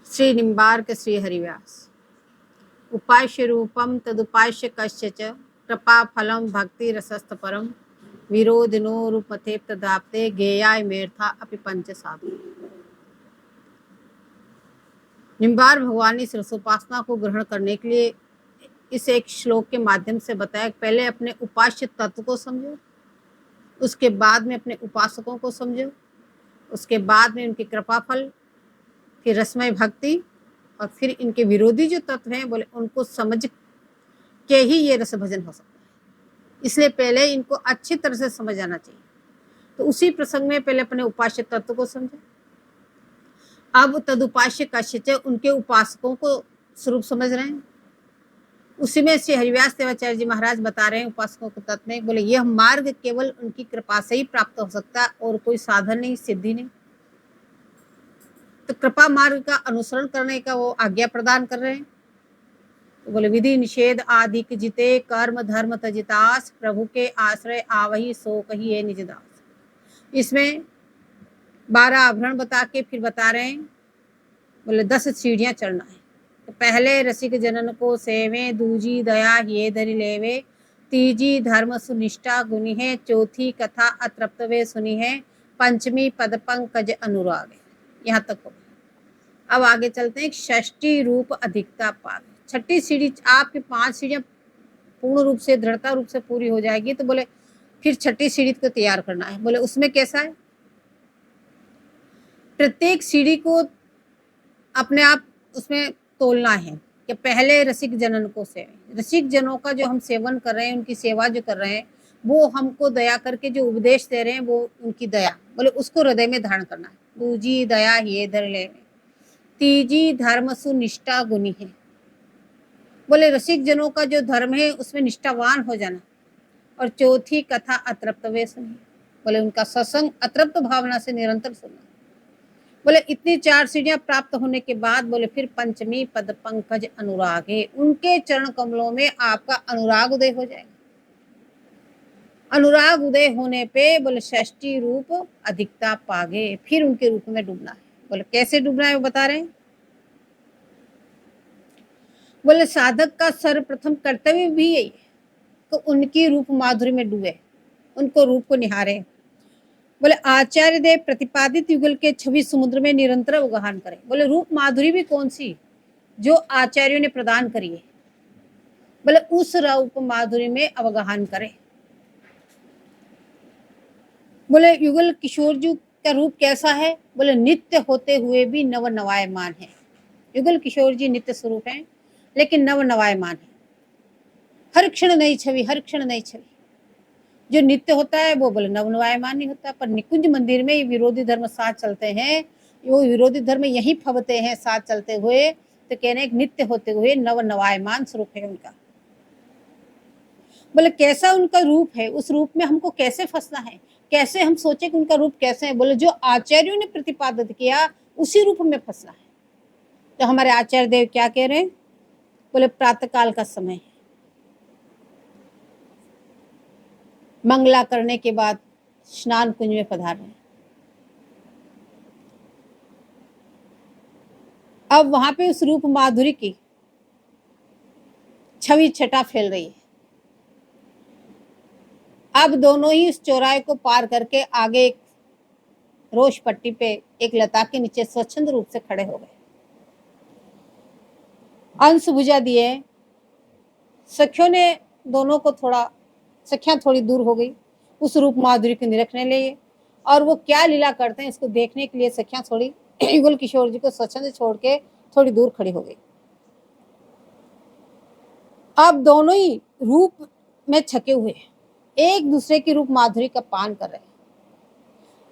श्री निम्बार्क श्री हरिव्यास। उपास्य रूपम तदुपास्य कश्च कृपा फलम भक्ति रसस्त परम विरोधिनो रूपथे तदाप्ते गेयाय मेर्था अपि पंच साधु। निम्बार भगवान ने इस रसोपासना को ग्रहण करने के लिए इस एक श्लोक के माध्यम से बताया। पहले अपने उपास्य तत्व को समझो, उसके बाद में अपने उपासकों को समझो, उसके बाद में उनकी कृपा फल, फिर रसमय भक्ति, और फिर इनके विरोधी जो तत्व हैं बोले उनको समझ के ही ये रस भजन हो सकता है। इसलिए पहले इनको अच्छी तरह से समझ आना चाहिए। तो उसी प्रसंग में पहले अपने उपास्य तत्व को समझे। अब तदुपास्य कश्चित, उनके उपासकों को स्वरूप समझ रहे हैं। उसी में श्री हरिव्यास देवाचार्य जी महाराज बता रहे हैं उपासकों के तत्व में, बोले यह मार्ग केवल उनकी कृपा से ही प्राप्त हो सकता है और कोई साधन नहीं, सिद्धि नहीं। तो कृपा मार्ग का अनुसरण करने का वो आज्ञा प्रदान कर रहे हैं। तो बोले विधि निषेध आदि जिते कर्म धर्म तजितास प्रभु के आश्रय आवही सो कही निज दास। इसमें 12 आभरण बता के फिर बता रहे हैं, बोले 10 सीढ़ियां चढ़ना है। तो पहले रसिक जनन को सेवे, दूजी दया ये धरि लेवे, तीजी धर्म सुनिष्ठा गुनि है, चौथी कथा अतृप्तवे सुनी है, पंचमी पद पंकज अनुराग। यहाँ तक हो। अब आगे चलते हैं। षष्ठी रूप अधिकता पाग। छठी सीढ़ी, आपकी 5 सीढ़ियां पूर्ण रूप से दृढ़ता रूप से पूरी हो जाएगी तो बोले फिर छठी सीढ़ी को तैयार करना है। बोले उसमें कैसा है, प्रत्येक सीढ़ी को अपने आप उसमें तोलना है कि पहले रसिक जनन को सेवे। रसिक जनों का जो हम सेवन कर रहे हैं, उनकी सेवा जो कर रहे हैं, वो हमको दया करके जो उपदेश दे रहे हैं वो उनकी दया, बोले उसको हृदय में धारण करना है। दूजी दया ये धर ले, तीजी धर्म सुनिष्ठा गुनी है। बोले रसिक जनों का जो धर्म है उसमें निष्ठावान हो जाना। और चौथी कथा अतृप्त वे सुनी, बोले उनका सत्संग अतृप्त भावना से निरंतर सुनना। बोले इतनी 4 सीढ़ियां प्राप्त होने के बाद बोले फिर पंचमी पद पंकज अनुराग है। उनके चरण कमलों में आपका अनुराग उदय हो जाएगा। अनुराग उदय होने पे बोले षष्ठी रूप अधिकता पागे, फिर उनके रूप में डूबना है। बोले कैसे डूबना है वो बता रहे हैं। बोले साधक का सर्वप्रथम कर्तव्य भी यही है तो उनकी रूप माधुरी में डूबे, उनको रूप को निहारे। बोले आचार्य देव प्रतिपादित युगल के छवि समुद्र में निरंतर अवगाहन करें। बोले रूप माधुरी भी कौन सी, जो आचार्यों ने प्रदान करी है, बोले उस रूप माधुरी में अवगाहन करें। बोले युगल किशोर जी का रूप कैसा है, बोले नित्य होते हुए भी नव नवायमान है। युगल किशोर जी नित्य स्वरूप हैं लेकिन नव नवायमान है। हर क्षण नई छवि, हर क्षण नई छवि। जो नित्य होता है वो बोले नव नवायमान नहीं होता। पर निकुंज मंदिर में ये विरोधी धर्म साथ चलते हैं, वो विरोधी धर्म यही फबते हैं साथ चलते हुए। तो कहने एक नित्य होते हुए नव नवायमान स्वरूप है उनका। बोले कैसा उनका रूप है, उस रूप में हमको कैसे फंसना है, कैसे हम सोचे कि उनका रूप कैसे है। बोले जो आचार्यों ने प्रतिपादित किया उसी रूप में फंसना है। तो हमारे आचार्य देव क्या कह रहे हैं, बोले प्रातःकाल का समय, मंगला करने के बाद स्नान कुंज में पधार रहे हैं। अब वहां पे उस रूप माधुरी की छवि छटा फैल रही है। अब दोनों ही उस चौराहे को पार करके आगे एक रोश पट्टी पे एक लता के नीचे स्वच्छंद रूप से खड़े हो गए। अंश भुजा दिए सखियों ने दोनों को सखियां थोड़ी दूर हो गई उस रूप माधुरी को निरखने लिए। और वो क्या लीला करते हैं इसको देखने के लिए सखियां थोड़ी युगल किशोर जी को स्वच्छंद छोड़ के थोड़ी दूर खड़ी हो गई। अब दोनों ही रूप में छके हुए एक दूसरे की रूप माधुरी का पान कर रहे हैं।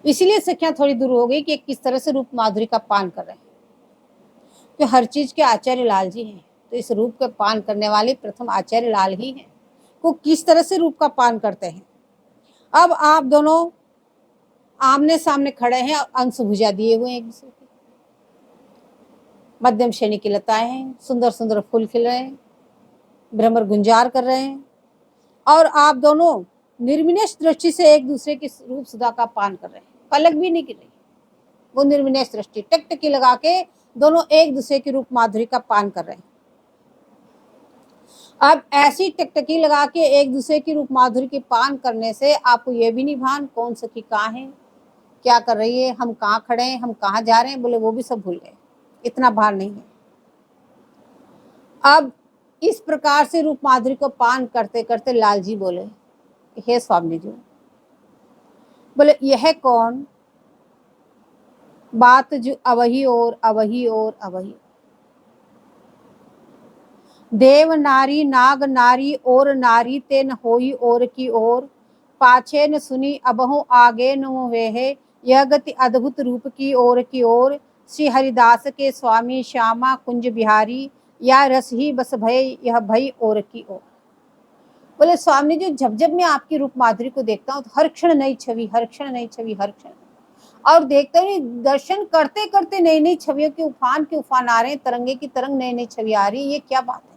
इसीलिए सखियां थोड़ी दूर हो गई कि किस तरह से रूप माधुरी का पान कर रहे हैं। तो हर चीज के आचार्य लाल जी हैं, तो इस रूप का पान करने वाले प्रथम आचार्य लाल ही हैं। वो किस तरह से रूप का पान करते हैं। अब आप दोनों आमने सामने खड़े हैं और अंश भुजा दिए हुए हैं एक दूसरे के। मध्यम श्रेणी की लताएं हैं, सुंदर सुंदर फूल खिल रहे हैं, भ्रमर गुंजार कर रहे हैं और आप दोनों निर्विनेश दृष्टि से एक दूसरे की रूप सुधा का पान कर रहे हैं। पलक भी नहीं गिर रही, वो निर्विनेश दृष्टि टकटकी लगा के दोनों एक दूसरे की रूप माधुरी का पान कर रहे हैं। अब ऐसी टकटकी लगा के एक दूसरे की रूप माधुरी के पान करने से आपको ये भी नहीं भान कौन सखी कहाँ है, क्या कर रही है, हम कहाँ खड़े हैं, हम कहाँ जा रहे हैं, बोले वो भी सब भूल गए, इतना भार नहीं है। अब इस प्रकार से रूप माधुरी को पान करते करते लाल जी बोले, हे स्वामी जी, बोले यह कौन बात जो अवही और अवही और अवही, देव नारी नाग नारी और नारी ते न होई और की ओर, पाछे न सुनी अबहु आगे न वे, यह गति अद्भुत रूप की ओर श्री हरिदास के स्वामी श्यामा कुंज बिहारी, या रस ही बस भय यह भई और की ओर। बोले स्वामी जी, जब जब मैं आपकी रूप माधुरी को देखता हूँ तो हर क्षण नई छवि, हर क्षण नई छवि, हर क्षण, और देखते ही दर्शन करते करते नई नई छवियों के उफान आ रहे हैं, तरंगे की तरंग नई नई छवि आ रही है, ये क्या बात है।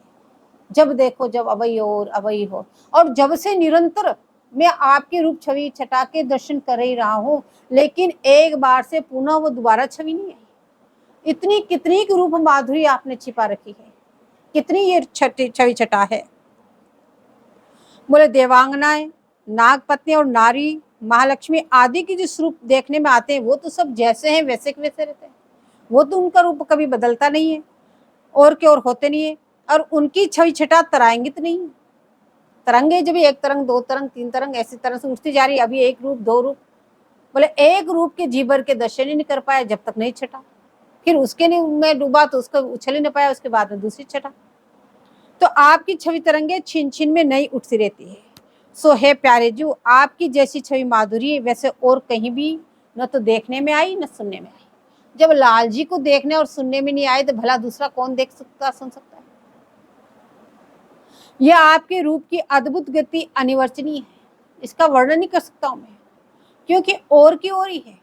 जब देखो जब अवई और अवई हो, और जब से निरंतर मैं आपकी रूप छवि छटा के दर्शन कर ही रहा हूँ, लेकिन एक बार से पुनः वो दोबारा छवि नहीं आई। इतनी कितनी की रूप माधुरी आपने छिपा रखी है, कितनी ये छवि छटा है। बोले देवांगनाएं, नागपत्नी और नारी महालक्ष्मी आदि की जो स्वरूप देखने में आते हैं वो तो सब जैसे हैं वैसे के वैसे रहते हैं, वो तो उनका रूप कभी बदलता नहीं है, और के और होते नहीं है, और उनकी छवि छटा तरांगित नहीं है। तरंगे जब एक तरंग, दो तरंग, तीन तरंग ऐसी तरह से उठती जा रही, अभी एक रूप, दो रूप, बोले एक रूप के जीवर के दर्शन ही नहीं कर पाया जब तक नहीं छटा, फिर उसके में डूबा तो उसको उछल ही नहीं पाया, उसके बाद में दूसरी छटा। तो आपकी छवि तरंगे छिन छिन में नई उठती रहती है। सो है प्यारे जी, आपकी जैसी छवि माधुरी वैसे और कहीं भी न तो देखने में आई न सुनने में आई। जब लाल जी को देखने और सुनने में नहीं आए तो भला दूसरा कौन देख सकता, सुन सकता है। यह आपके रूप की अद्भुत गति अनिवर्चनीय है, इसका वर्णन नहीं कर सकता हूं मैं, क्योंकि और की ओर ही है,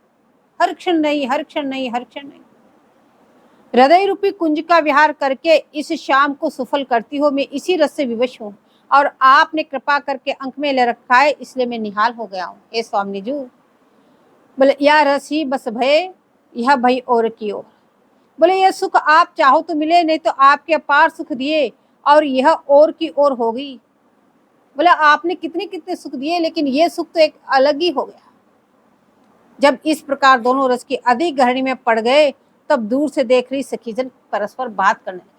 हर क्षण नहीं, हर क्षण नहीं, हर क्षण नहीं। हृदय रूपी कुंज का विहार करके इस शाम को सफल करती हो, मैं इसी रस से विवश हूँ, और आपने कृपा करके अंक में ले रखा है, इसलिए मैं निहाल हो गया हूँ। हे स्वामी जी, बोले यह रस ही बस भय यह भई और की ओर। बोले यह सुख आप चाहो तो मिले, नहीं तो आपके अपार सुख दिए और यह और की ओर हो गई। बोले आपने कितने कितने सुख दिए, लेकिन ये सुख तो एक अलग ही हो गया। जब इस प्रकार दोनों रस की अधिक गहरी में पड़ गए, तब दूर से देख रही सखीजन परस्पर बात करने लगी।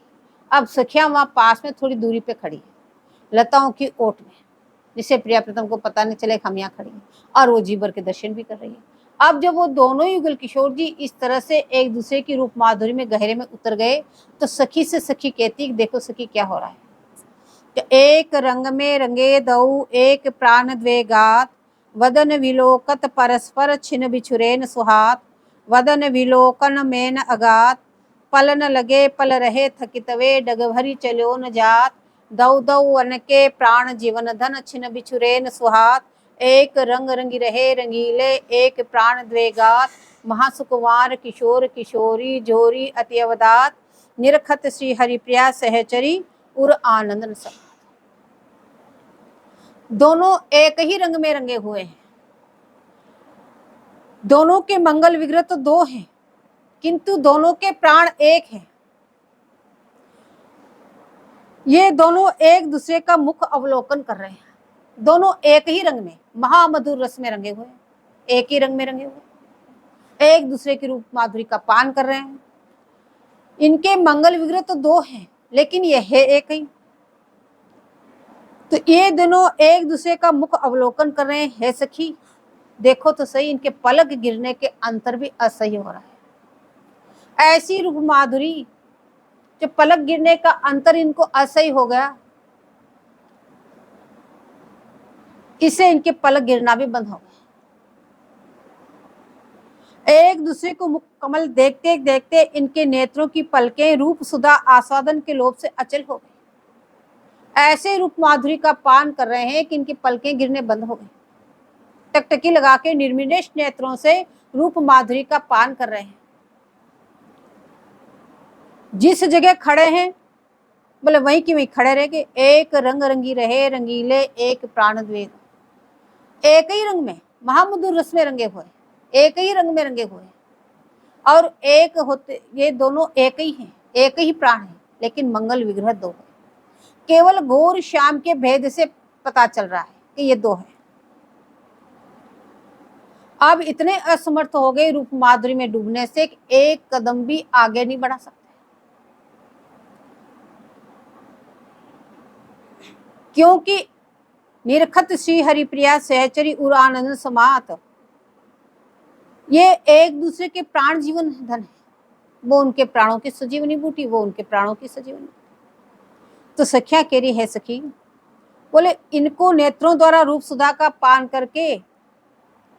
अब सखियां वहां पास में थोड़ी दूरी पे खड़ी है, लताओं की ओट में, जिससे प्रिया प्रीतम को पता नहीं चले हम यहाँ खड़ी हैं, और वो जीवर के दर्शन भी कर रही है। अब जब वो दोनों युगल किशोर जी इस तरह से एक दूसरे की रूप माधुरी में गहरे में उतर गए, तो सखी से सखी कहती, देखो सखी क्या हो रहा है। तो एक रंग में रंगे दऊ एक प्राण द्वेगात, वदन विलोकत परस्पर छिन बिछुरेन सुहात, वदन विलोकन में न अगात, पल न लगे पल रहे थकितवे डगभरी चलो न जात, दऊ दऊ अनके प्राण जीवन धन छिन बिछुरेन सुहात, एक रंग रंगी रहे रंगीले एक प्राण द्वेगात, महासुकुमार किशोर किशोरी जोरी अति अवदात, निरखत श्री हरिप्रिया सहचरी उर आनंदन सब। दोनों एक ही रंग में रंगे हुए हैं, दोनों के मंगल विग्रह तो दो हैं, किंतु दोनों के प्राण एक हैं। ये दोनों एक दूसरे का मुख अवलोकन कर रहे हैं, दोनों एक ही रंग में महामधुर रस में रंगे हुए हैं, एक ही रंग में रंगे हुए, एक दूसरे की रूप माधुरी का पान कर रहे हैं। इनके मंगल विग्रह तो दो हैं, लेकिन यह है एक ही। तो ये दोनों एक दूसरे का मुख अवलोकन कर रहे हैं। हे सखी देखो तो सही, इनके पलक गिरने के अंतर भी असह्य हो रहा है। ऐसी रूप माधुरी, जो पलक गिरने का अंतर इनको असह्य हो गया, इससे इनके पलक गिरना भी बंद हो गया। एक दूसरे को मुख कमल देखते देखते इनके नेत्रों की पलकें रूप सुधा आस्वादन के लोभ से अचल हो गई। ऐसे रूप माधुरी का पान कर रहे हैं कि इनकी पलकें गिरने बंद हो गई, टकटकी लगा के निर्मिनेश नेत्रों से रूप माधुरी का पान कर रहे हैं। जिस जगह खड़े हैं बोले वहीं की वहीं खड़े रह गए। एक रंग रंगी रहे रंगीले एक प्राण द्वेग, एक ही रंग में महामधुर रस में रंगे हुए, एक ही रंग में रंगे हुए, और एक होते, ये दोनों एक ही हैं, एक ही प्राण है, लेकिन मंगल विग्रह दो है। केवल घोर श्याम के भेद से पता चल रहा है कि ये दो है। अब इतने असमर्थ हो गए रूप माधुरी में डूबने से एक कदम भी आगे नहीं बढ़ा सकते, क्योंकि निरखत श्री हरिप्रिया सहचरी उर आनंद समात, ये एक दूसरे के प्राण जीवन धन है। वो उनके प्राणों की सजीवनी बूटी, वो उनके प्राणों की सजीवनी। तो सखिया कह रही है सखी, बोले इनको नेत्रों द्वारा रूप सुधा का पान करके,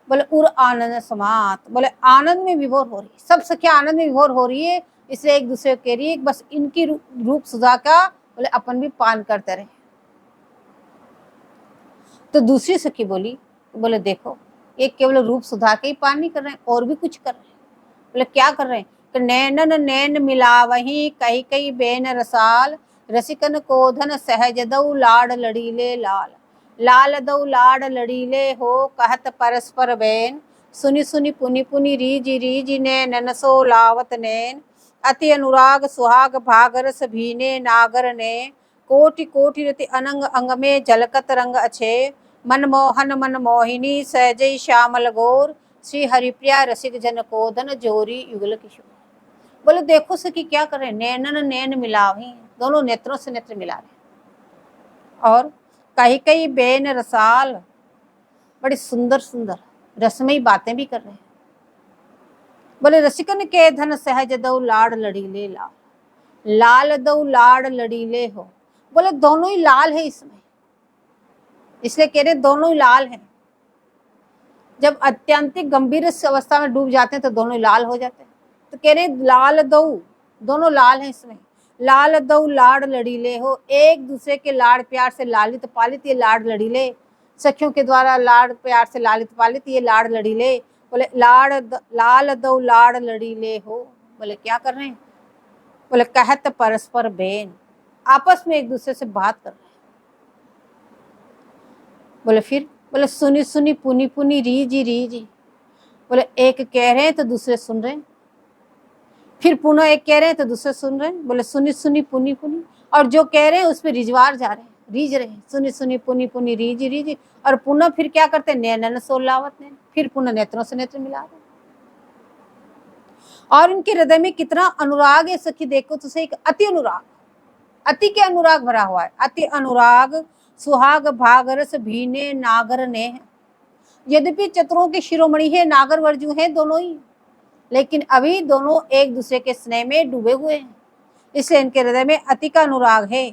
बोले उर आनंद समात, बोले आनंद में विभोर हो रही है, सब सखिया आनंद में विभोर हो रही है। इसलिए एक दूसरे को कह रही है बस इनकी रूप सुधा का बोले अपन भी पान करते रहे। तो दूसरी सखी बोली, बोले देखो ये केवल रूप सुधा के ही पान नहीं कर रहे हैं, और भी कुछ कर रहे हैं। बोले क्या कर रहे हैं? तो नैनन नैन मिलावही कही कही बेन रसाल, रसिकन कोधन सहज दऊ लाड लड़ीले लाल, लाल दऊ लाड लड़ीले हो कहत परस्पर बैन, सुनि सुनि पुनि पुनि रीजि रीजि नैनन सो लावत नैन, अति अनुराग सुहाग भागरस भीने नागर ने, कोटि कोटि रति अनंग अंग में झलकत रंग अच्छे, मनमोहन मन मोहिनी सहजई श्यामल गौर, श्री हरिप्रिया रसिक जन कोधन जोरी युगल किशोर। बोले देखो सखी क्या कर रहे हैं, नैनन नैन मिलावी, दोनों नेत्रों से नेत्र मिला रहे, और कहीं कहीं बेन रसाल, बड़ी सुंदर सुंदर रसमयी बातें भी कर रहे हैं। बोले रसिकन के धन सहज दऊ लाड लड़ीले लाल, लाल दऊ लाड लड़ीले हो, बोले दोनों ही लाल है इसमें, इसलिए कह रहे दोनों ही लाल हैं। जब अत्यंतिक गंभीर अवस्था में डूब जाते हैं तो दोनों ही लाल हो जाते हैं। तो कह रहे लाल दऊ, दोनों लाल हैं इसमें, लाल दऊ लाड लड़ीले हो, एक दूसरे के लाड़ प्यार से लालित पालित ये लाड लड़ीले, सखियों के द्वारा लाड़ प्यार से लालित पालित ये लाड़ लड़ीले। बोले लाल दऊ लाड लड़ीले हो, बोले क्या कर रहे हैं? बोले कहत परस्पर बेन, आपस में एक दूसरे से बात कर रहे हैं। बोले फिर, बोले सुनी सुनी पुनी पुनी रीजी रीजी, बोले एक कह रहे हैं तो दूसरे सुन रहे हैं, फिर पुनः एक कह रहे हैं तो दूसरे सुन रहे हैं। बोले सुनी सुनी पुनी पुनी, और जो कह रहे हैं उस पर रिजवार जा रहे हैं, रीज रहे हैं, सुनी सुनी पुनी पुनी रीजी रीजी, और पुनः फिर क्या करते हैं, नैनन सोलावत नैन, फिर पुनः नेत्रों से नेत्र मिला रहे हैं। और इनके हृदय में कितना अनुराग है सखी, देखो तो सही, अति अनुराग, अति के अनुराग भरा हुआ है, अति अनुराग सुहाग भागरस भीने नागर ने। यद्यपि चतुरों के शिरोमणि है, नागर वर्जू है दोनों ही, लेकिन अभी दोनों एक दूसरे के स्नेह में डूबे हुए हैं, इसलिए इनके हृदय में अति का अनुराग है।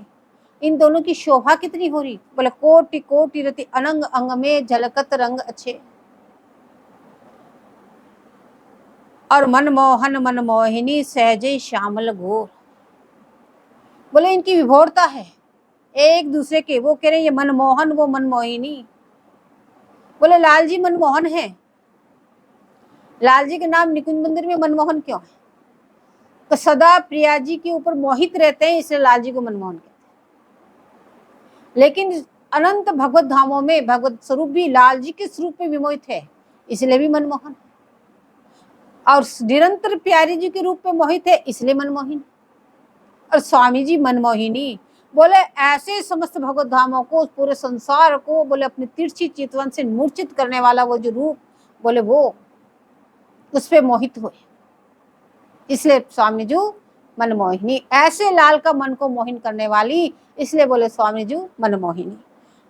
इन दोनों की शोभा कितनी हो रही, बोले कोटि कोटि रति अनंग अंग में झलकत रंग अच्छे, और मनमोहन मन मोहिनी सहजे श्यामल घोर। बोले इनकी विभोरता है एक दूसरे के, वो कह रहे हैं ये मनमोहन वो मनमोहिनी। बोले लाल जी मनमोहन है, लाल जी के नाम निकुंज मंदिर में मनमोहन क्यों है? तो सदा प्रिया जी के ऊपर मोहित रहते हैं, इसलिए लाल जी को मनमोहन कहते हैं। लेकिन अनंत भगवत धामों में भगवत स्वरूप भी लाल जी के स्वरूप में विमोहित है, इसलिए भी मनमोहन, और निरंतर प्यारी जी के रूप में मोहित है, इसलिए मनमोहिनी, और स्वामी जी मनमोहिनी। बोले ऐसे समस्त भगवत धामों को, पूरे संसार को, बोले अपनी तिरछी चितवन से मूर्छित करने वाला वो जो रूप, बोले वो उस पे मोहित हुए, इसलिए स्वामी जी मनमोहिनी। ऐसे लाल का मन को मोहिन करने वाली, इसलिए बोले स्वामी जी मनमोहिनी।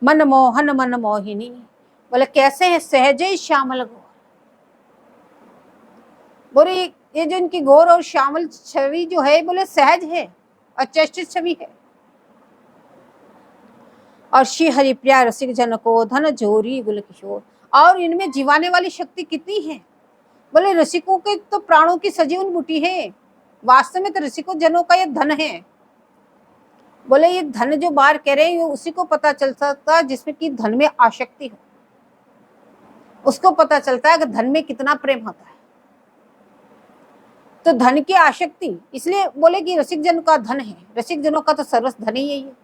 मनमोहन मनमोहिनी, बोले कैसे है, सहजे श्यामल घोर। बोले ये जो इनकी घोर और श्यामल छवि जो है, बोले सहज है और चेष्टित छवि है। और श्री हरिप्रिया रसिक जन को धन जोरी गुल किशोर, और इनमें जीवाने वाली शक्ति कितनी है। बोले रसिकों के तो प्राणों की सजीवन बूटी है, वास्तव में तो रसिकों जनों का ये धन है। बोले ये धन जो बाहर कह रहे हैं उसी को पता चल सकता है जिसमें कि धन में आसक्ति हो, उसको पता चलता है कि धन में कितना प्रेम होता है। तो धन की आसक्ति, इसलिए बोले कि रसिक जन का धन है, रसिक जनों का तो सर्वस धन ही यही है।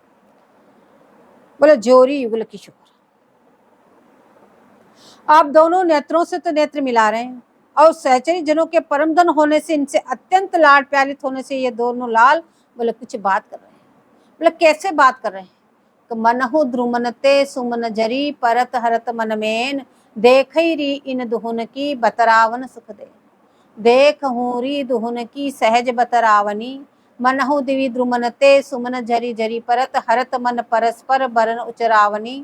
बोले जोरी युगल किशोर, आप दोनों नेत्रों से तो नेत्र मिला रहे हैं, और सहचरी जनों के परम धन होने से, इनसे अत्यंत लाड प्यारित होने से ये दोनों लाल बोले कुछ बात कर रहे हैं। बोले कैसे बात कर रहे हैं? कि मनहु द्रुमनते सुमन जरी परत हरत मन मेन, देखई री इन दुहुन की बतरावन सुख दे। देख हूँ री दुहुन की सहज बतरावनी, मनहु दिवी द्रुमनते सुमन जरी जरी परत हरत मन परस्पर बरन उचरावनी।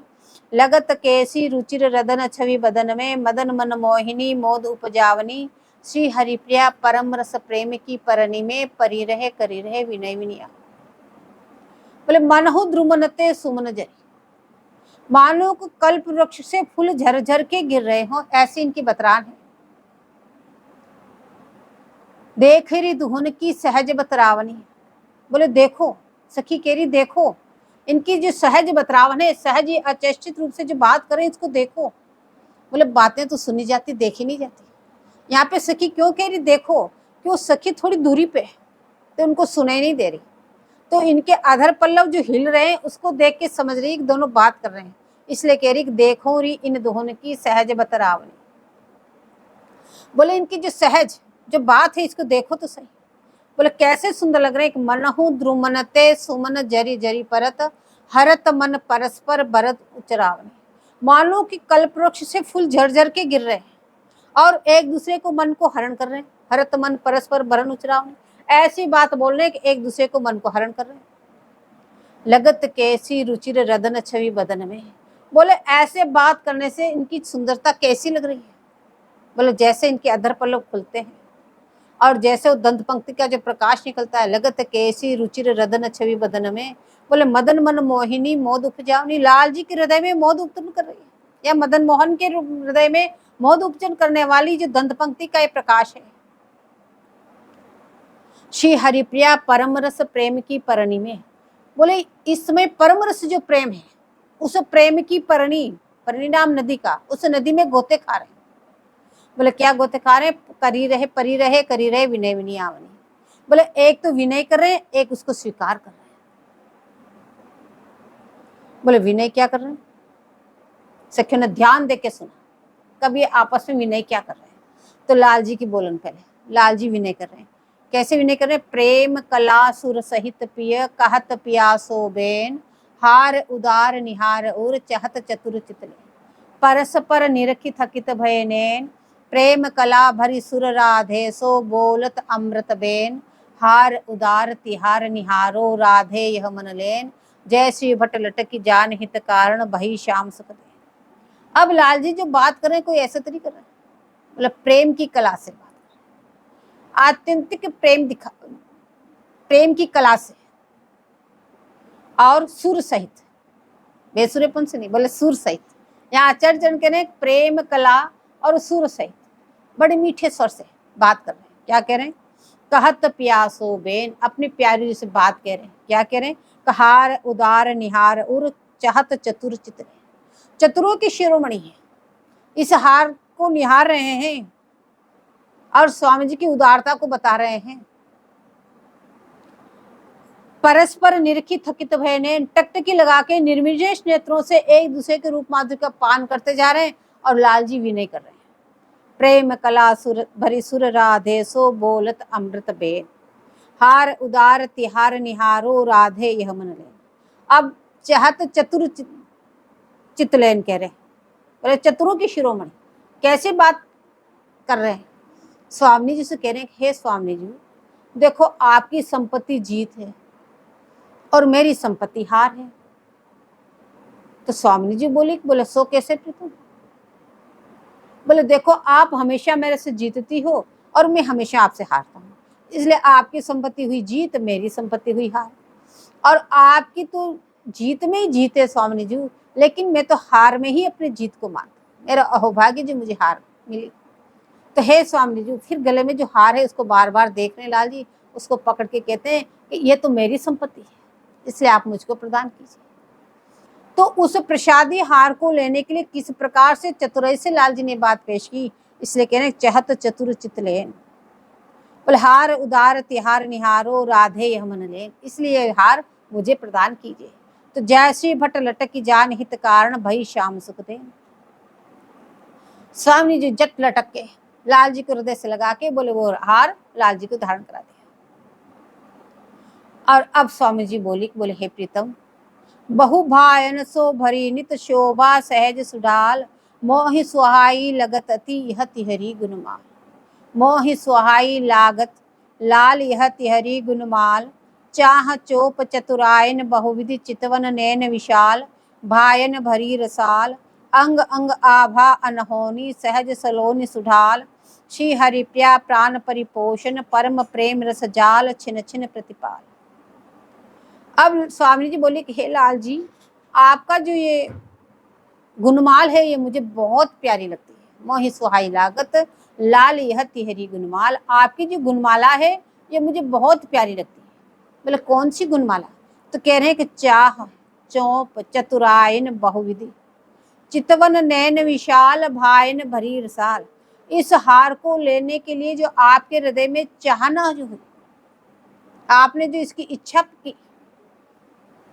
लगत केसी रुचिर रदन छवि बदन में, मदन मन मोहिनी मोद उपजावनी। श्री हरिप्रिया परम रस प्रेम की परनी में, परी रहे करी रहे विनय विनिया। बोले मनहु द्रुमनते सुमन जरी, मानो को कल्प वृक्ष से फूल झरझर के गिर रहे हो, ऐसी इनकी बतरान है। देख री दुहुन की सहज बतरावनी, बोले देखो सखी केरी देखो, इनकी जो सहज बतरावन है, सहज अचेष्टित रूप से जो बात करें इसको देखो। बोले बातें तो सुनी जाती, देखी नहीं जाती। यहाँ पे सखी क्यों कह रही देखो? क्यों सखी थोड़ी दूरी पे तो उनको सुनाई नहीं दे रही, तो इनके अधर पल्लव जो हिल रहे हैं उसको देख के समझ रही कि दोनों बात कर रहे हैं, इसलिए कह रही देखो री इन दोनों की सहज बतरावनी। बोले इनकी जो सहज जो बात है इसको देखो तो सही। बोले कैसे सुंदर लग रहे हैं। मनहु द्रुमनते सुमन जरी जरी परत हरत मन परस्पर भरत उचरावनी, मानो कि कल्पवृक्ष से फूल झरझर के गिर रहे हैं और एक दूसरे को मन को हरण कर रहे हैं। हरत मन परस्पर भरन उचरावनी, ऐसी बात बोल रहे हैं कि एक दूसरे को मन को हरण कर रहे हैं। लगत कैसी रुचिर रदन छवि बदन में, बोले ऐसे बात करने से इनकी सुंदरता कैसी लग रही है। बोले जैसे इनके अधर पल्लव खुलते हैं और जैसे वो दंत पंक्ति का जो प्रकाश निकलता है। लगत कैसी रुचिर रदन छवि बदन में, बोले मदन मन मोहिनी मोद उपजावनी, लाल जी के हृदय में मोद उत्पन्न कर रही है, या मदन मोहन के हृदय में मोद उपजन करने वाली जो दंत पंक्ति का ये प्रकाश है। श्री हरिप्रिया परम रस प्रेम की परणी में, बोले इस समय परम रस जो प्रेम है उस प्रेम की परणी, परणी नाम नदी का, उस नदी में गोते खा रहे हैं। बोले क्या गोते खा रहे हैं? करी रहे परी रहे करी रहे विनय विनियावनी। बोले एक तो विनय कर रहे हैं, एक उसको स्वीकार कर रहे हैं। बोले विनय क्या कर रहे हैं? सखियों ने ध्यान दे के सुना, कभी आपस में विनय क्या कर रहे हैं। तो लाल जी की बोलन पहले, लाल जी विनय कर रहे हैं। कैसे विनय कर रहे हैं? प्रेम कला सुर सहित पिय कहत पियासो बेन, हार उदार निहार उर चहत चतुर चितले, परस्पर निरखी थकित भय नैन, प्रेम कला भरी सुर राधे सो बोलत अमृत बेन, हार उदार तिहार निहारो राधे यह मन लेन, जय श्री भट्ट लटकी जान हित कारण भई श्याम सुख दे। अब लाल जी जो बात कर रहे हैं कोई ऐसे तो नहीं कर रहे हैं, मतलब प्रेम की कला से बात कर रहे हैं, आत्यंतिक प्रेम दिखा, प्रेम की कला से और सुर सहित, बेसुरेपन से नहीं, बोले सुर सहित। यहाँ आचार्य जन कह रहे हैं प्रेम कला और सुर सहित बड़े मीठे स्वर से बात कर रहे हैं। क्या कह रहे हैं? कहत प्यासो बेन, अपनी प्यारी से बात कह रहे हैं। क्या कह रहे हैं? कहार उदार निहार उर चाहत चतुर चितले, चतुरों की शिरोमणि है, इस हार को निहार रहे हैं और स्वामी जी की उदारता को बता रहे हैं। परस्पर निरखी थकित भय ने, टकटकी लगा के निर्विशेष नेत्रों से एक दूसरे के रूप माधुर्य का पान करते जा रहे हैं और लाल जी विनय कर रहे हैं। प्रेम कला सुर भरी सुर राधे सो बोलत अमृत बेन, हार उदार तिहार निहारो राधे यह मन ले। अब चाहत चतुर चितलेन कह रहे, बोले चतुरों की शिरोमणि कैसे बात कर रहे हैं। स्वामी जी से कह रहे हैं हे स्वामी जी देखो आपकी संपत्ति जीत है और मेरी संपत्ति हार है। तो स्वामी जी बोले सो कैसे प्रीतम? बोले देखो आप हमेशा मेरे से जीतती हो और मैं हमेशा आपसे हारता हूँ, इसलिए आपकी संपत्ति हुई जीत, मेरी संपत्ति हुई हार। और आपकी तो जीत में ही जीत है स्वामी जी, लेकिन मैं तो हार में ही अपनी जीत को मानता हूँ, मेरा अहोभाग्य जो मुझे हार मिली। तो हे स्वामी जी, फिर गले में जो हार है उसको बार बार देख रहे लाल जी, उसको पकड़ के कहते हैं कि ये तो मेरी संपत्ति है, इसलिए आप मुझको प्रदान कीजिए। तो उस प्रसादी हार को लेने के लिए किस प्रकार से चतुराई से लाल जी ने बात पेश की, इसलिए कह रहे चहत चतुर चितलेन, बोले हार उदार तिहार निहारो राधे यह मन लेन, इसलिए हार मुझे प्रदान कीजिए। तो जय श्री भट्ट लटकी जान हित कारण भई श्याम सुख देन। स्वामी जी जट लटक के लाल जी को हृदय से लगा के बोले वो हार लाल जी को धारण करा दिया। और अब स्वामी जी बोले हे प्रीतम, बहु भायन सो भरी नित शोभा सहज सुडाल, मोहि सुहाई लगत अति यह तिहरी गुणमाल। मोहि सुहाई लागत लाल यह तिहरी गुणमाल, चाह चोप चतुरायन बहुविधि चितवन नैन विशाल, भायन भरी रसाल अंग अंग आभा अनहोनी, सहज सलोनि सुढाल, श्री हरिप्रिया प्राण परिपोषण, परम प्रेम रस जाल, छिन छिन प्रतिपाल। अब स्वामी जी बोले कि हे लाल जी, आपका जो ये गुणमाल है ये मुझे बहुत प्यारी लगती है। मोहि सुहाई लागत लाल यह तिहरी गुणमाल, आपकी जो गुणमाला है ये मुझे बहुत प्यारी लगती है। बोले कौन सी गुणमाला? तो कह रहे हैं कि चाह चौप चतुरायन बहुविधि, चितवन नैन विशाल, भायन भरी रसाल। इस हार को लेने के लिए जो आपके हृदय में चाहना जो हुई, आपने जो इसकी इच्छा की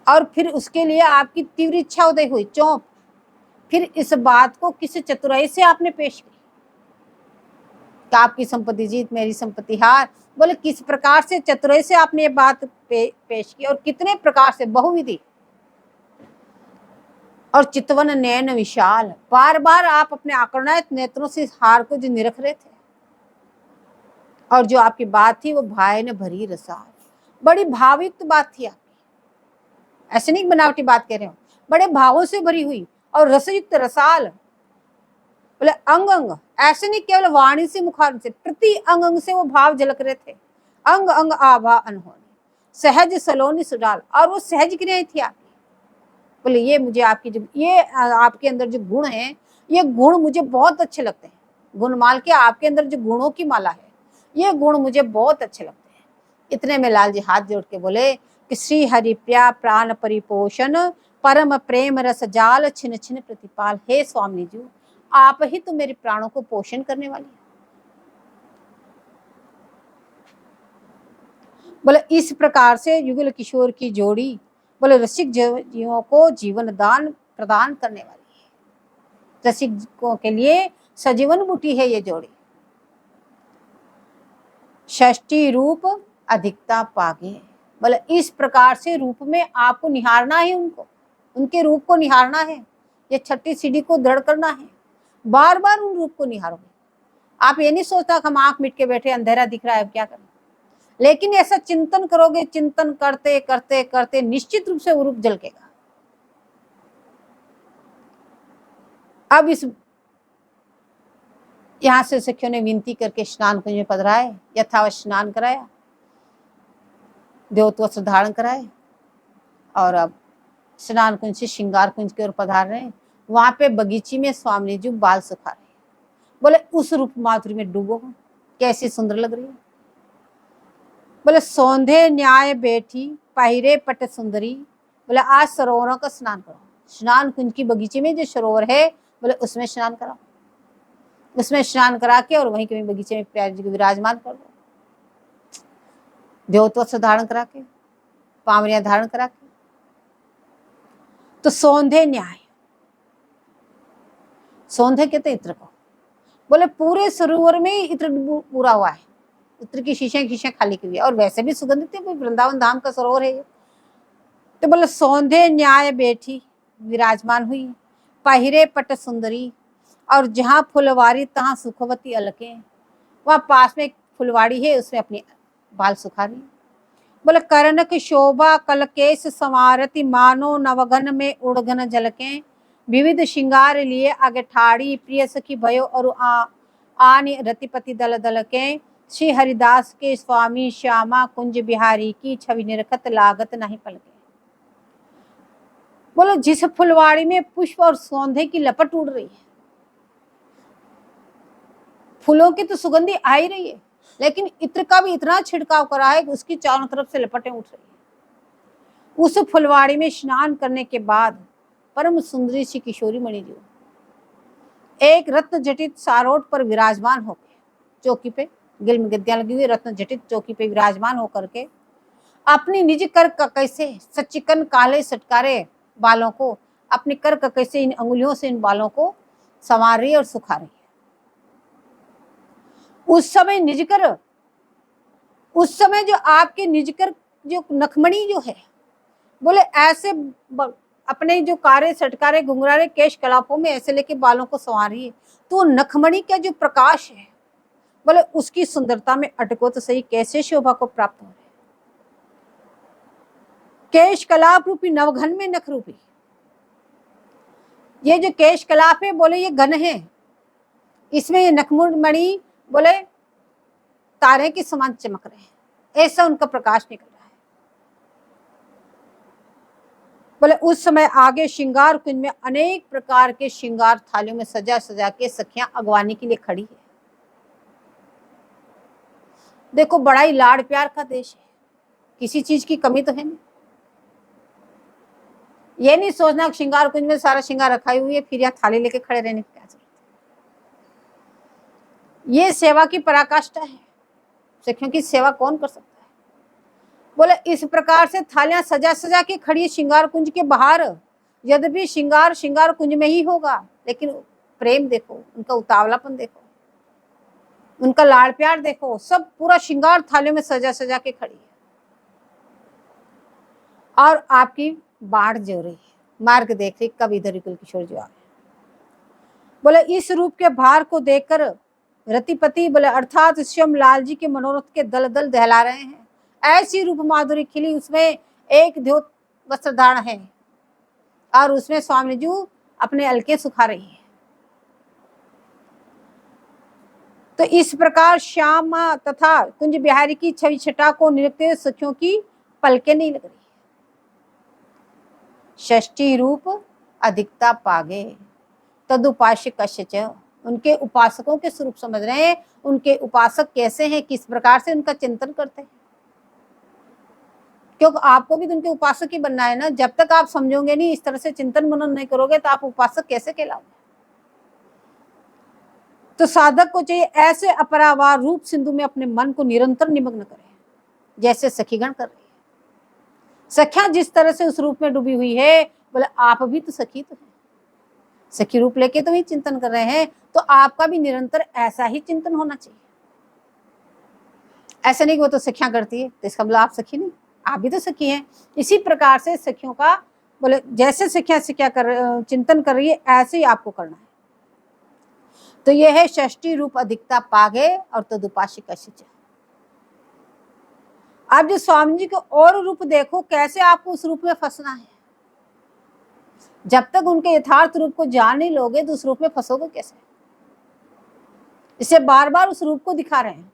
और फिर उसके लिए आपकी तीव्र इच्छा उदय हुई, चौंप, फिर इस बात को किस चतुराई से आपने पेश की कि आपकी संपत्ति जीत मेरी संपत्ति हार। बोले किस प्रकार से चतुराई से आपने ये बात पेश की और कितने प्रकार से, बहुविधि। और चितवन नैन विशाल, बार बार आप अपने आकर्षित नेत्रों से इस हार को जो निरख रहे थे। और जो आपकी बात थी वो भाई ने भरी रसाल, बड़ी भावयुक्त बात थी आपकी। ऐसे नहीं बनावटी बात कह रहे हो, बड़े भावों से भरी हुई और रसयुक्त रसाल। बोले अंग अंग, ऐसे नहीं केवल वाणी से मुखार से, प्रति अंग अंग से वो भाव झलक रहे थे। अंग अंग आभा अनहोनी, सहज सलोनी सुडाल, और वो सहज क्रियाएं थी आपकी। बोले ये मुझे आपकी जो ये आपके अंदर जो गुण है, ये गुण मुझे बहुत अच्छे लगते हैं। गुणमाल के आपके अंदर जो गुणों की माला है, ये गुण मुझे बहुत अच्छे लगते हैं। इतने में लाल जी हाथ जोड़ के बोले कि श्री हरिप्रिया प्राण परिपोषण, परम प्रेम रस जाल, छिन छिन प्रतिपाल। हे स्वामी जी, आप ही तो मेरे प्राणों को पोषण करने वाली है। बोले इस प्रकार से युगल किशोर की जोड़ी, बोले रसिक जीवों को जीवन दान प्रदान करने वाली है। रसिकों के लिए सजीवन बूटी है ये जोड़ी। षष्ठी रूप अधिकता पागे, बोले इस प्रकार से रूप में आपको निहारना है, उनको, उनके रूप को निहारना है। ये छठी सीढ़ी को दृढ़ करना है, बार बार उन रूप को निहारोगे। आप ये नहीं सोचता कि हम आंख मिट के बैठे, अंधेरा दिख रहा है, अब क्या करें। लेकिन ऐसा चिंतन करोगे, चिंतन करते करते करते निश्चित रूप से वो रूप झलकेगा। अब इस यहां से सखियों ने विनती करके स्नान कुंज में पधराए, यथावत स्नान कराया, देवत्व वस्त्र धारण कराए, और अब स्नान कुंज से श्रृंगार कुंज की ओर पधार रहे हैं। वहां पे बगीची में स्वामी जी बाल सुखा रहे। बोले उस रूप माधुरी में डूबो, कैसी सुंदर लग रही है। बोले सौंधे न्याय बैठी पहिरे पट सुंदरी, बोले आज सरोवरों का स्नान करो। स्नान कुंज की बगीचे में जो सरोवर है, बोले उसमें स्नान कराओ, उसमें स्नान करा के और वहीं के बगीचे में प्यारे जी को विराजमान कर दो, देवत्व धारण करा के, पावनियां धारण करा के। तो सौंधे न्याय, सौंधे कहते इत्र को। बोले पूरे सरोवर में इत्र पूरा हुआ है, इत्र की शीशें खाली की हुई है, और वैसे भी सुगंधित है, वृंदावन धाम का सरोवर है ये। तो बोले सौंधे न्याय बैठी विराजमान हुई, पहिरे पट सुंदरी, और जहां फुलवारी तहां सुखवती अलके। वहां पास में एक फुलवाड़ी है, उसमें अपने बाल सुखा रही। बोले करणक शोभा कलकेश संवारती, मानो नवगन में उड़गन झलके। विविध श्रृंगार लिए आगे ठाड़ी, प्रिय सखी भयो और आनी रतिपति दल दल के। श्री हरिदास के स्वामी श्यामा कुंज बिहारी की, छवि निरखत लागत नहीं पलके। बोलो जिस फुलवाड़ी में पुष्प और सौंधे की लपट उड़ रही है, फूलों की तो सुगंधी आ ही रही है, लेकिन इत्र का भी इतना छिड़काव करा है कि उसकी चारों तरफ से लपटें उठ रही है। उस फुलवाड़ी में स्नान करने के बाद परम सुंदरी सी किशोरी मणि जी एक रत्न जटित सारोट पर विराजमान होकर, चौकी पे गिल में गद्दियां लगी हुई, रत्न जटित चौकी पे विराजमान होकर के अपनी निज कर ककई से सचिकन काले सटकारे बालों को, अपनी कर ककई से इन अंगुलियों से इन बालों को संवार रही और सुखा रही है। उस समय जो आपके निजकर जो नखमणि जो है, बोले ऐसे अपने जो कारे सटकारे घुंघरारे केश कलापों में ऐसे लेके बालों को संवारी है, तो नखमणि का जो प्रकाश है, बोले उसकी सुंदरता में अटको तो सही, कैसे शोभा को प्राप्त हो रहे। केश कलाप रूपी नवघन में नख रूपी, ये जो केश कलाप है बोले ये घन है, इसमें ये नखमणि बोले तारे के समान चमक रहे हैं, ऐसा उनका प्रकाश निकल रहा है। बोले उस समय आगे श्रृंगार कुंज में अनेक प्रकार के श्रृंगार थालियों में सजा सजा के सखियां अगवानी के लिए खड़ी है। देखो बड़ा ही लाड़ प्यार का देश है, किसी चीज की कमी तो है नहीं। ये नहीं सोचना श्रृंगार कुंज में सारा श्रृंगार रखाई हुई है, फिर यहाँ थाली लेके खड़े रहने की क्या जरूरत है। ये सेवा की पराकाष्ठा है, सखियों की सेवा कौन कर सकता है। बोले इस प्रकार से थालियां सजा सजा के खड़ी श्रृंगार कुंज के बाहर, यद्यपि श्रृंगार कुंज में ही होगा, लेकिन प्रेम देखो, उनका उतावलापन देखो, उनका लाड़ प्यार देखो, सब पूरा श्रृंगार थालियों में सजा सजा के खड़ी है। और आपकी बाढ़ जो रही है, मार्ग देख रही कब इधर विकुल किशोर जो आ रहे। बोले इस रूप के भार को देखकर रतिपति बोले अर्थात स्वयं लाल जी के मनोरथ के दल दल दहला रहे हैं। ऐसी रूप माधुरी खिली, उसमें एक द्योत वस्त्र धारण है और उसमें स्वामी जी अपने अलके सुखा रही है। तो इस प्रकार श्याम तथा कुंज बिहारी की छवि छटा को निरखते सखियों की पलके नहीं लग रही। षष्ठी रूप अधिकता पागे तदुपास्य कश्यच, उनके उपासकों के स्वरूप समझ रहे हैं, उनके उपासक कैसे हैं, किस प्रकार से उनका चिंतन करते हैं, क्योंकि आपको भी तो उनके उपासक ही बनना है ना। जब तक आप समझोगे नहीं, इस तरह से चिंतन मनन नहीं करोगे, तो आप उपासक कैसे कहलाओगे। तो साधक को चाहिए ऐसे अपरावार रूप सिंधु में अपने मन को निरंतर निमग्न करे, जैसे सखीगण कर रही है। सखियां जिस तरह से उस रूप में डूबी हुई है, बोले आप भी तो सखी तो है, सखी रूप लेके तो ही चिंतन कर रहे हैं, तो आपका भी निरंतर ऐसा ही चिंतन होना चाहिए। ऐसा नहीं कि वो तो सखियां करती है तो इसका मतलब आप सखी नहीं, आप भी तो सखी हैं। इसी प्रकार से सखियों का बोले जैसे सखियां चिंतन कर रही है, ऐसे ही आपको करना है। तो यह है षष्ठी रूप अधिकता पागे और तदुपास्य कश्यच। आप जो स्वामी जी को और रूप देखो, कैसे आपको उस रूप में फंसना है। जब तक उनके यथार्थ रूप को जान नहीं लोगे तो उस रूप में फंसोगे कैसे। इसे बार बार उस रूप को दिखा रहे हैं।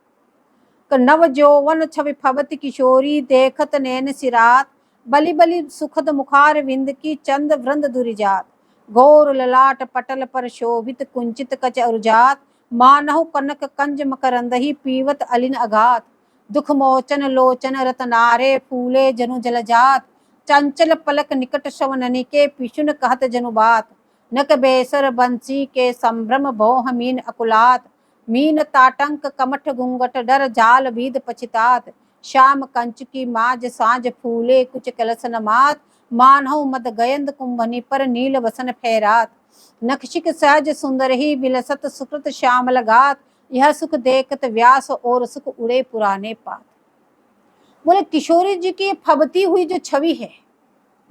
नव जौवन छवि फवत किशोरी देखत नैन सिरात, बलि बलि सुखद मुखार विंद की चंद वृंद दुरिजात, गौर ललाट पटल पर शोभित कुंचित कच अरुजात, मानहु कनक कंज मकरंदही पीवत अलिन अघात, दुख मोचन लोचन रतनारे फूले जनु जलजात, चंचल पलक निकट शवननी के पिशुन कहत जनु बात, नक बेसर बंसी के संभ्रम भौह मीन अकुलात, मीन ताटंक कमठ घूंघट डर जाल भीद पछितात, श्याम कंच की माज सांझ फूले कुछ कलसन मात, मानहु मद गयंद कुंभनी पर नील वसन फेरात, नक्षिक सहज सुंदर ही विलसत सुकृत श्याम लगात, यह सुख देखत व्यास और सुख उड़े पुराने पात। बोले किशोरी जी की फबती हुई जो छवि है,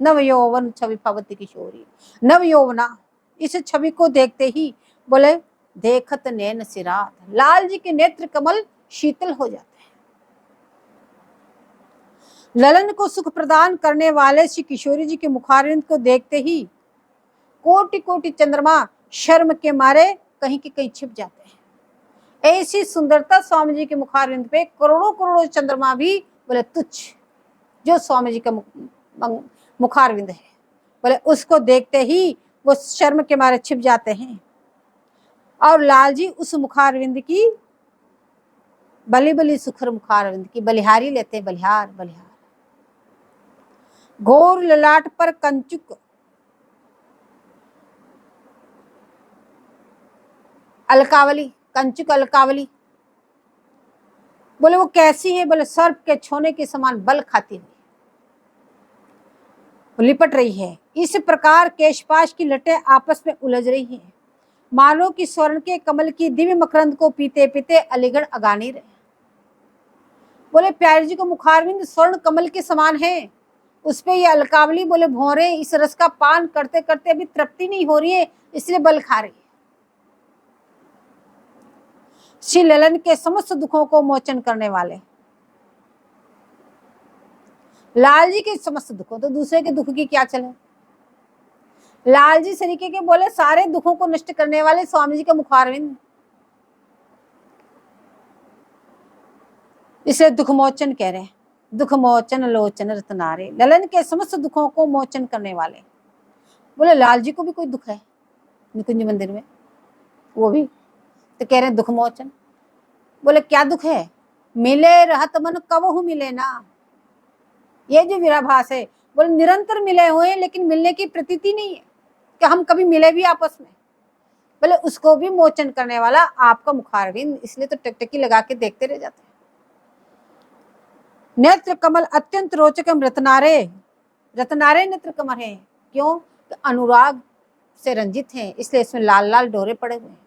नव यौवन छवि फबती किशोरी, नव यौवना, इस छवि को देखते ही बोले देखत नैन सिरात, लाल जी के नेत्र कमल शीतल हो जाते हैं। ललन को सुख प्रदान करने वाले श्री किशोरी जी के मुखारविंद को देखते ही कोटि कोटि चंद्रमा शर्म के मारे कहीं के कहीं छिप जाते हैं। ऐसी सुंदरता स्वामी जी के मुखारविंद पे करोड़ों करोड़ों चंद्रमा भी बोले तुच्छ, जो स्वामी जी का मुखारविंद है, बोले उसको देखते ही वो शर्म के मारे छिप जाते हैं। और लाल जी उस मुखारविंद की बलि बलि सुखर मुखारविंद की बलिहारी लेते हैं, बलिहार बलिहार। घोर ललाट पर कंचुक अलकावली, कंचुक अलकावली, बोले वो कैसी है, बोले सर्प के छोने के समान बल खाती हुई लिपट रही है। इस प्रकार केशपाश की लटें आपस में उलझ रही हैं। मानो कि स्वर्ण के कमल की दिव्य मकरंद को पीते पीते अलीगढ़ अगानी रहे। बोले प्यारे जी को मुखारविंद स्वर्ण कमल के समान है, उस पे ये अलकावली बोले भौरे इस रस का पान करते करते अभी तृप्ति नहीं हो रही है, इसलिए बल खा रही है। श्री ललन के समस्त दुखों को मोचन करने वाले लाल जी के समस्त दुखों, तो दूसरे के दुख की क्या चले। लाल जी सरीके के बोले सारे दुखों को नष्ट करने वाले स्वामी जी के मुखारविंद, इसे दुख मोचन कह रहे हैं। दुख मोचन लोचन रत्नारे, ललन के समस्त दुखों को मोचन करने वाले। बोले लाल जी को भी कोई दुख है निकुंज मंदिर में, वो भी तो कह रहे हैं दुख मोचन। बोले क्या दुख है, मिले रहत मन कबहु मिले ना, ये जो विराभास है बोले निरंतर मिले हुए लेकिन मिलने की प्रतीति नहीं है कि हम कभी मिले भी आपस में। बोले उसको भी मोचन करने वाला आपका मुखारविंद, इसलिए तो टकटकी लगा के देखते रह जाते हैं। नेत्र कमल अत्यंत रोचकम रत्नारे, रत्नारे नेत्र कमल है, क्यों तो अनुराग से रंजित हैं, इसलिए इसमें लाल लाल डोरे पड़े हुए हैं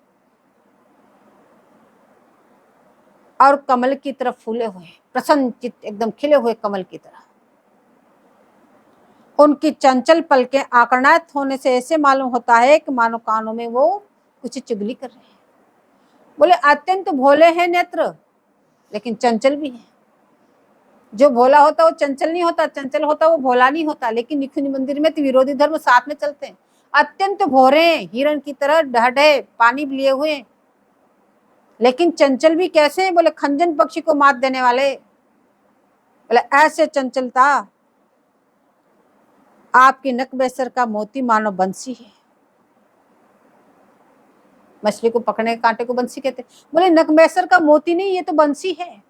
और कमल की तरफ फूले हुए हैं, प्रसन्न चित्त एकदम खिले हुए कमल की तरह। उनकी चंचल पलकें आकर्षित होने से ऐसे मालूम होता है कि मानो कानों में वो कुछ चुगली कर रहे हैं। बोले अत्यंत भोले हैं नेत्र लेकिन चंचल भी है। जो भोला होता वो चंचल नहीं होता, चंचल होता वो भोला नहीं होता। लेकिन निकुंज मंदिर में तो विरोधी धर्म साथ में चलते हैं। अत्यंत भोरे हैं, हिरण की तरह ढढ़े पानी लिए हुए, लेकिन चंचल भी कैसे हैं, बोले खंजन पक्षी को मात देने वाले। बोले ऐसे चंचलता आपकी नक बेसर का मोती मानो बंसी है। मछली को पकड़ने के कांटे को बंसी कहते। बोले नक बेसर का मोती नहीं, ये तो बंसी है,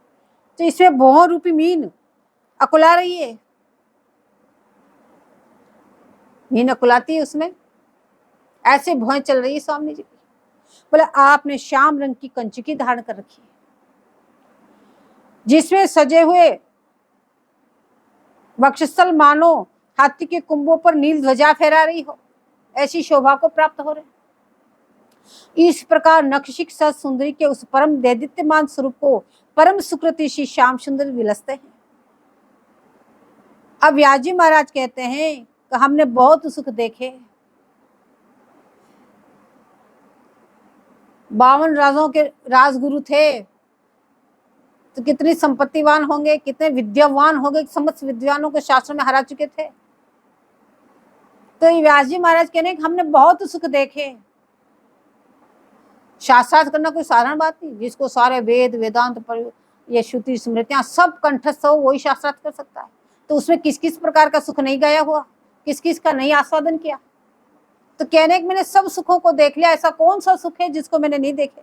तो इसमें भौं रूपी मीन अकुला रही है, मीन अकुलाती है उसमें, ऐसे भौं चल रही है स्वामी जी की। बोले आपने श्याम रंग की कंचुकी धारण कर रखी है जिसमें सजे हुए वक्षस्थल मानो हाथी के कुंभों पर नील ध्वजा फहरा रही हो, ऐसी शोभा को प्राप्त हो रहे। इस प्रकार नखशिक सत सुंदरी के उस परम दैदित्यमान स्वरूप को परम सुकृति श्री श्याम सुंदर विलसते हैं। अब व्याजी महाराज कहते हैं कि हमने बहुत सुख देखे, 52 राजों के राजगुरु थे, तो कितनी संपत्तिवान होंगे, कितने विद्यावान होंगे, समस्त विद्वानों को शास्त्रों में हरा चुके थे। तो व्यास जी महाराज कहने कि हमने बहुत सुख देखे। शास्त्रार्थ करना कोई साधारण बात नहीं, जिसको सारे वेद वेदांत पर ये श्रुति स्मृतियां सब कंठस्थ हो वही शास्त्रार्थ कर सकता है। तो उसमें किस किस प्रकार का सुख नहीं गाया हुआ, किस किस का नहीं आस्वादन किया। तो कहने कि मैंने सब सुखों को देख लिया, ऐसा कौन सा सुख है जिसको मैंने नहीं देखे।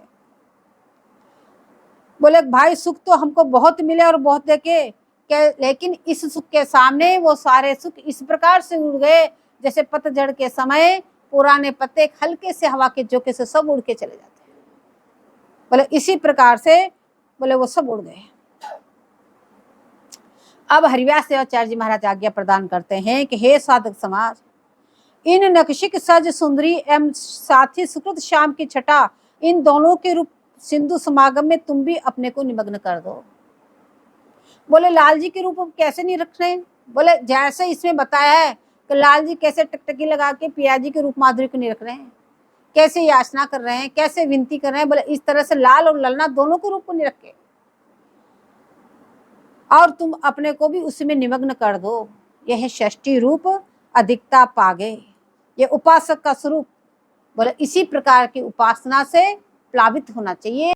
बोले भाई सुख तो हमको बहुत मिले और बहुत देखे, लेकिन इस सुख के सामने वो सारे सुख इस प्रकार से उड़ गए जैसे पतझड़ के समय पुराने पत्ते हल्के से हवा के झोंके से सब उड़ के चले जाते हैं। बोले इसी प्रकार से बोले वो सब उड़ गए। अब हरिव्यास देवाचार्य जी महाराज आज्ञा प्रदान करते हैं कि हे साधक समाज, इन नक्शिक सज सुंदरी एवं साथी सुकृत श्याम की छटा, इन दोनों के रूप सिंधु समागम में तुम भी अपने को निमग्न कर दो। बोले लाल जी के रूप कैसे नहीं रख रहे? बोले जैसे इसमें बताया है कि लाल जी कैसे टकटकी लगा के पिया जी के रूप माधुरी को नहीं रख रहे हैं, कैसे याचना कर रहे हैं, कैसे विनती कर रहे हैं। बोले इस तरह से लाल और ललना दोनों के रूप को नहीं रखे और तुम अपने को भी उसमें निमग्न कर दो। यह षष्ठी रूप अधिकता पागे, ये उपासक का स्वरूप। बोले इसी प्रकार की उपासना से प्लावित होना चाहिए।